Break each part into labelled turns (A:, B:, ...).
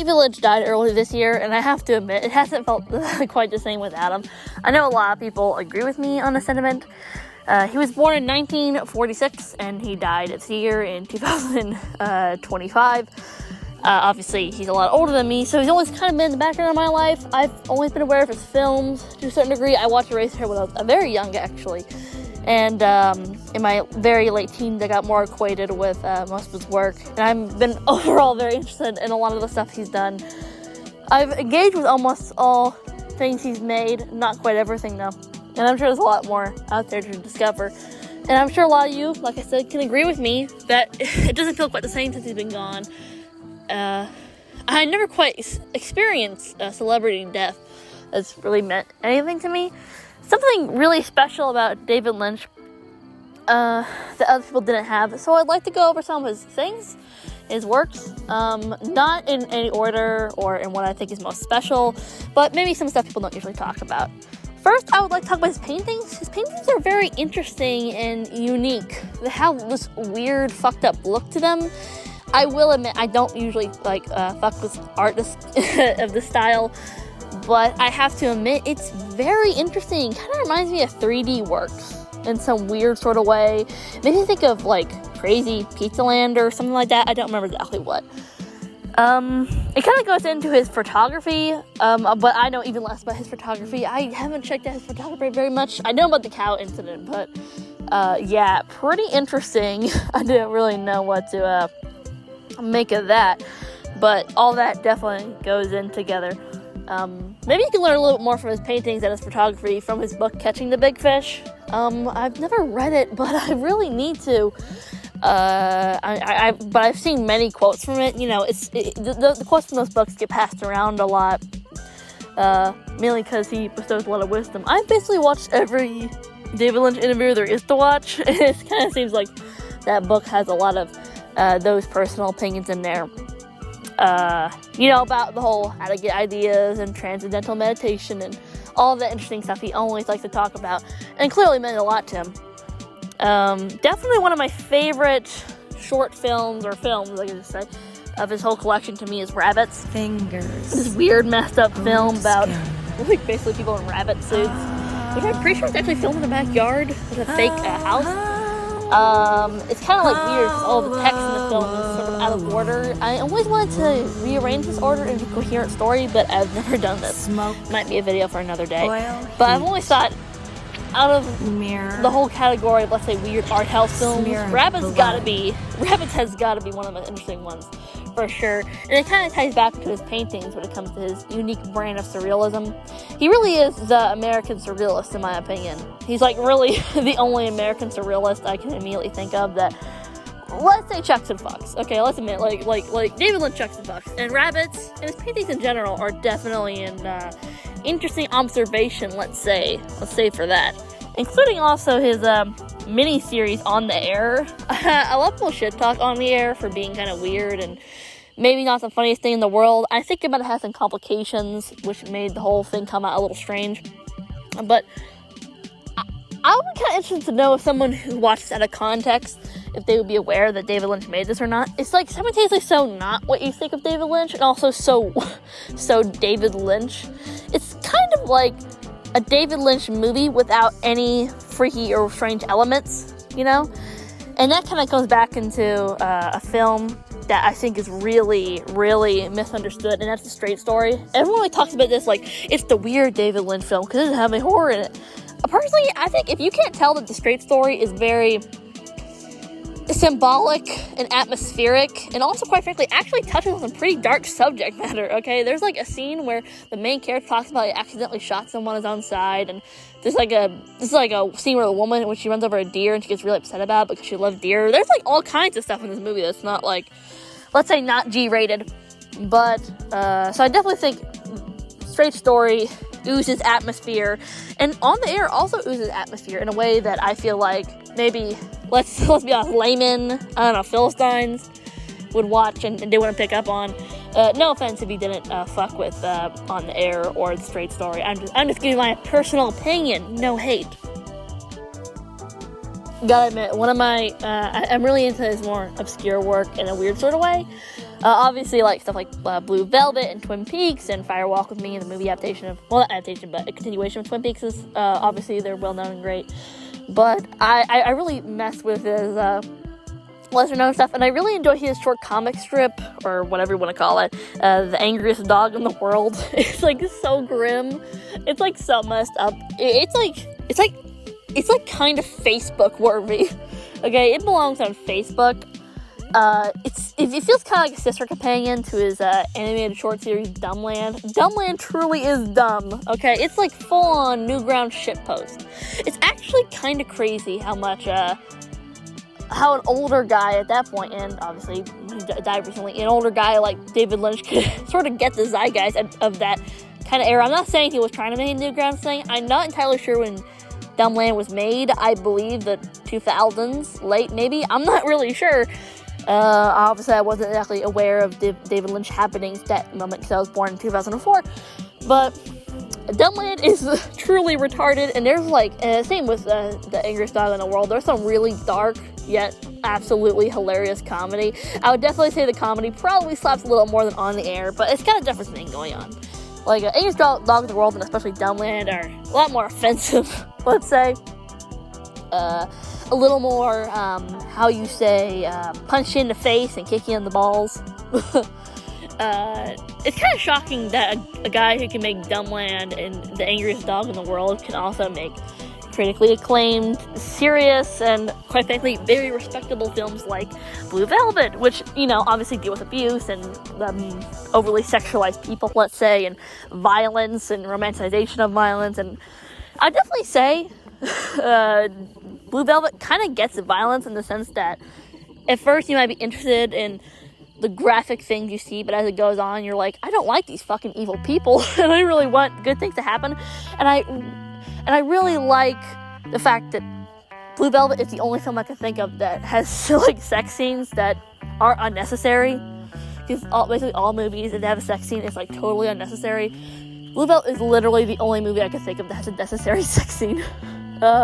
A: David Lynch died earlier this year, and I have to admit, it hasn't felt quite the same without him. I know a lot of people agree with me on the sentiment. He was born in 1946, and he died this year in 2025. Obviously, he's a lot older than me, so he's always kind of been in the background of my life. I've always been aware of his films to a certain degree. I watched Eraserhead when I was very young, actually. And in my very late teens, I got more acquainted with most of his work. And I've been overall very interested in a lot of the stuff he's done. I've engaged with almost all things he's made. Not quite everything, though. And I'm sure there's a lot more out there to discover. And I'm sure a lot of you, like I said, can agree with me that it doesn't feel quite the same since he's been gone. I never quite experienced celebrity death that's really meant anything to me. Something really special about David Lynch that other people didn't have. So I'd like to go over some of his things, his works, not in any order or in what I think is most special, but maybe some stuff people don't usually talk about. First, I would like to talk about his paintings. His paintings are very interesting and unique. They have this weird, fucked up look to them. I will admit, I don't usually fuck with artists of this style, but I have to admit, it's very interesting. Kind of reminds me of 3D works in some weird sort of way. Maybe think of like Crazy Pizza Land or something like that. I don't remember exactly what. It kind of goes into his photography, but I know even less about his photography. I haven't checked out his photography very much. I know about the cow incident, but yeah, pretty interesting. I didn't really know what to make of that, but all that definitely goes in together. Maybe you can learn a little bit more from his paintings and his photography from his book Catching the Big Fish. I've never read it, but I really need to. But I've seen many quotes from it. You know, the quotes from those books get passed around a lot, mainly because he bestows a lot of wisdom. I've basically watched every David Lynch interview there is to watch. It kind of seems like that book has a lot of those personal opinions in there. You know, about the whole how to get ideas and transcendental meditation and all that interesting stuff he always likes to talk about, and clearly meant a lot to him. Definitely one of my favorite short films, or films, I can just say, of his whole collection to me is Rabbits.
B: Fingers.
A: This weird, messed up film about, like, basically people in rabbit suits, which I'm pretty sure it's actually filmed in a backyard with a fake house. It's kind of like weird because all the text in the film is sort of out of order. I always wanted to rearrange this order into a coherent story, but I've never done this.
B: Smoke.
A: Might be a video for another day.
B: Oil,
A: but I've always thought, out of the whole category of, let's say, weird art house films, Rabbits has got to be one of the most interesting ones, for sure. And it kind of ties back to his paintings when it comes to his unique brand of surrealism. He really is the American surrealist, in my opinion. He's like really the only American surrealist I can immediately think of that, let's say, chucks and fucks. Okay, let's admit, like David Lynch chucks and fucks. And Rabbits, and his paintings in general, are definitely an interesting observation, let's say for that. Including also his mini-series On the Air. A lot of people shit talk On the Air for being kind of weird and maybe not the funniest thing in the world. I think it might have had some complications, which made the whole thing come out a little strange. But I would be kind of interested to know if someone who watches out of context, if they would be aware that David Lynch made this or not. It's like simultaneously so not what you think of David Lynch, and also so David Lynch. It's kind of like a David Lynch movie without any freaky or strange elements, you know? And that kind of goes back into a film that I think is really, really misunderstood, and that's The Straight Story. Everyone really talks about this like it's the weird David Lynch film because it doesn't have any horror in it. Personally, I think if you can't tell that The Straight Story is very symbolic and atmospheric, and also, quite frankly, actually touches on some pretty dark subject matter, okay? There's like a scene where the main character talks about he accidentally shot someone on his own side, and this is like a scene where the woman, when she runs over a deer and she gets really upset about it because she loves deer. There's like all kinds of stuff in this movie that's not like, let's say, not G-rated, but so I definitely think Straight Story oozes atmosphere, and On the Air also oozes atmosphere in a way that I feel like maybe, let's be honest, laymen, I don't know, Philistines would watch and they wouldn't pick up on. No offense if you didn't fuck with On the Air or The Straight Story. I'm just giving my personal opinion, no hate. Gotta admit, one of my I'm really into his more obscure work in a weird sort of way. Obviously, like stuff like Blue Velvet and Twin Peaks and Fire Walk with Me, and the movie adaptation of, well, not adaptation, but a continuation of Twin Peaks is, obviously they're well known and great. But I really mess with his lesser known stuff, and I really enjoy his short comic strip, or whatever you want to call it, The Angriest Dog in the World. It's like so grim. It's like so messed up. It's like kind of Facebook worthy. Okay, it belongs on Facebook. It feels kind of like a sister companion to his animated short series Dumbland. Dumbland truly is dumb. Okay, it's like full on Newgrounds shitpost. It's actually kind of crazy how much how an older guy at that point, and obviously he died recently, an older guy like David Lynch could sort of get the zeitgeist of that kind of era. I'm not saying he was trying to make a Newgrounds thing. I'm not entirely sure when Dumbland was made. I believe the 2000s, late maybe. I'm not really sure. Obviously, I wasn't exactly aware of David Lynch happenings that moment because I was born in 2004. But Dumbland is truly retarded, and there's like, same with The Angriest Dog in the World. There's some really dark yet absolutely hilarious comedy. I would definitely say the comedy probably slaps a little more than On the Air, but it's got a different thing going on. Like, Angriest Dog in the World and especially Dumbland are a lot more offensive, let's say. A little more, how you say, punch you in the face and kick you in the balls. It's kind of shocking that a guy who can make Dumbland and The Angriest Dog in the World can also make critically acclaimed, serious, and quite frankly, very respectable films like Blue Velvet, which, you know, obviously deal with abuse and overly sexualized people, let's say, and violence and romanticization of violence. And I'd definitely say Blue Velvet kind of gets the violence in the sense that at first you might be interested in the graphic things you see, but as it goes on, you're like, I don't like these fucking evil people, and I really want good things to happen. And I really like the fact that Blue Velvet is the only film I can think of that has like sex scenes that are unnecessary. Because basically all movies that have a sex scene is like totally unnecessary. Blue Velvet is literally the only movie I can think of that has a necessary sex scene.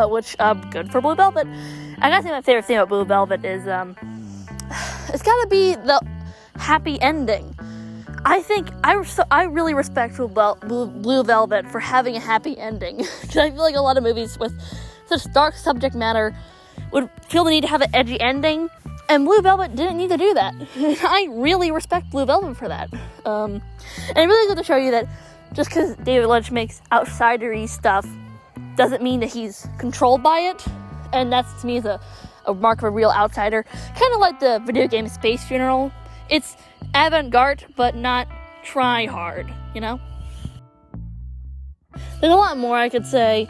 A: Which, good for Blue Velvet. I gotta say my favorite thing about Blue Velvet is, it's gotta be the happy ending. I think I really respect Blue Velvet for having a happy ending. Because I feel like a lot of movies with such dark subject matter would feel the need to have an edgy ending, and Blue Velvet didn't need to do that. I really respect Blue Velvet for that. And it really good to show you that just because David Lynch makes outsidery stuff doesn't mean that he's controlled by it, and that's to me is a mark of a real outsider. Kind of like the video game Space Funeral. It's avant-garde, but not try hard, you know? There's a lot more I could say.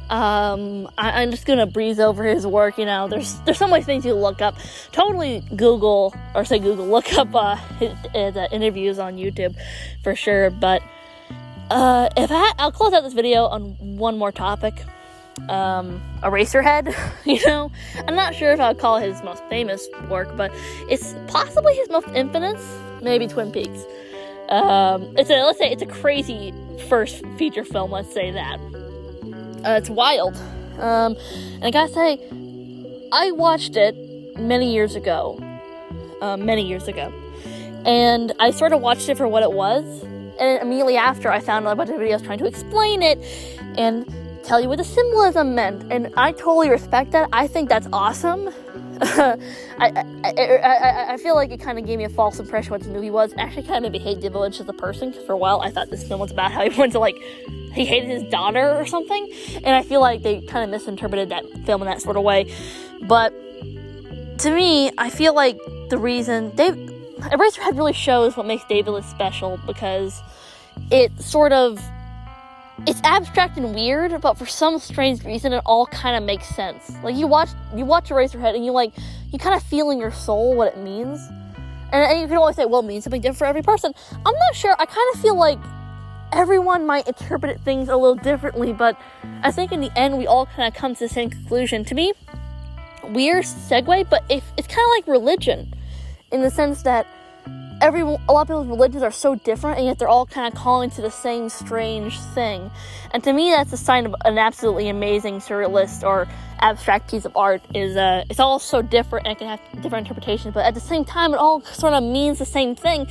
A: I'm just gonna breeze over his work, you know. There's so many things you look up. Totally look up his interviews on YouTube for sure. But I'll close out this video on one more topic. Eraserhead, you know. I'm not sure if I would call it his most famous work, but it's possibly his most infamous. Maybe Twin Peaks. Let's say it's a crazy first feature film. Let's say that. It's wild. And I gotta say, I watched it many years ago. And I sort of watched it for what it was. And immediately after, I found a bunch of videos trying to explain it and tell you what the symbolism meant. And I totally respect that. I think that's awesome. I feel like it kind of gave me a false impression of what this movie was. It actually kind of made me hate David Lynch as a person, because for a while I thought this film was about how he hated his daughter or something, and I feel like they kind of misinterpreted that film in that sort of way. But to me, I feel like the reason Eraserhead really shows what makes David Lynch special, because it's abstract and weird, but for some strange reason, it all kind of makes sense. Like, you watch Eraserhead, and you kind of feel in your soul what it means. And you can always say, well, it means something different for every person. I'm not sure. I kind of feel like everyone might interpret things a little differently, but I think in the end, we all kind of come to the same conclusion. To me, weird segue, but it's kind of like religion, in the sense that a lot of people's religions are so different, and yet they're all kind of calling to the same strange thing. And to me, that's a sign of an absolutely amazing surrealist or abstract piece of art. It's all so different and it can have different interpretations, but at the same time, it all sort of means the same thing.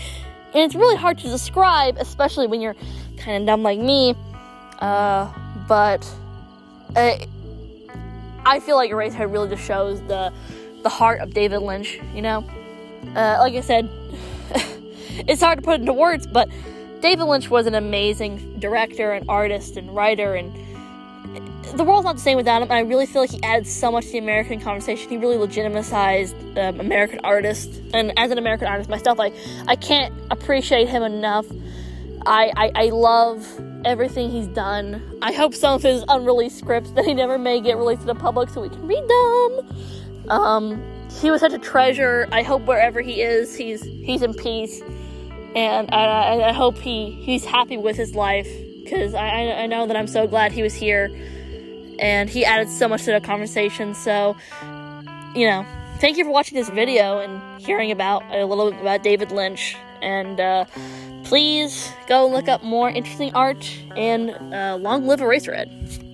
A: And it's really hard to describe, especially when you're kind of dumb like me. But I feel like Eraserhead really just shows the heart of David Lynch, you know? Like I said, it's hard to put into words, but David Lynch was an amazing director and artist and writer, and the world's not the same without him, and I really feel like he added so much to the American conversation. He really legitimized American artists, and as an American artist myself, I can't appreciate him enough. I love everything he's done. I hope some of his unreleased scripts that he never may get released to the public so we can read them. He was such a treasure. I hope wherever he is, he's in peace, and I hope he's happy with his life, because I know that I'm so glad he was here, and he added so much to the conversation. So, you know, thank you for watching this video and hearing about a little bit about David Lynch, and please go look up more interesting art, and long live Eraserhead.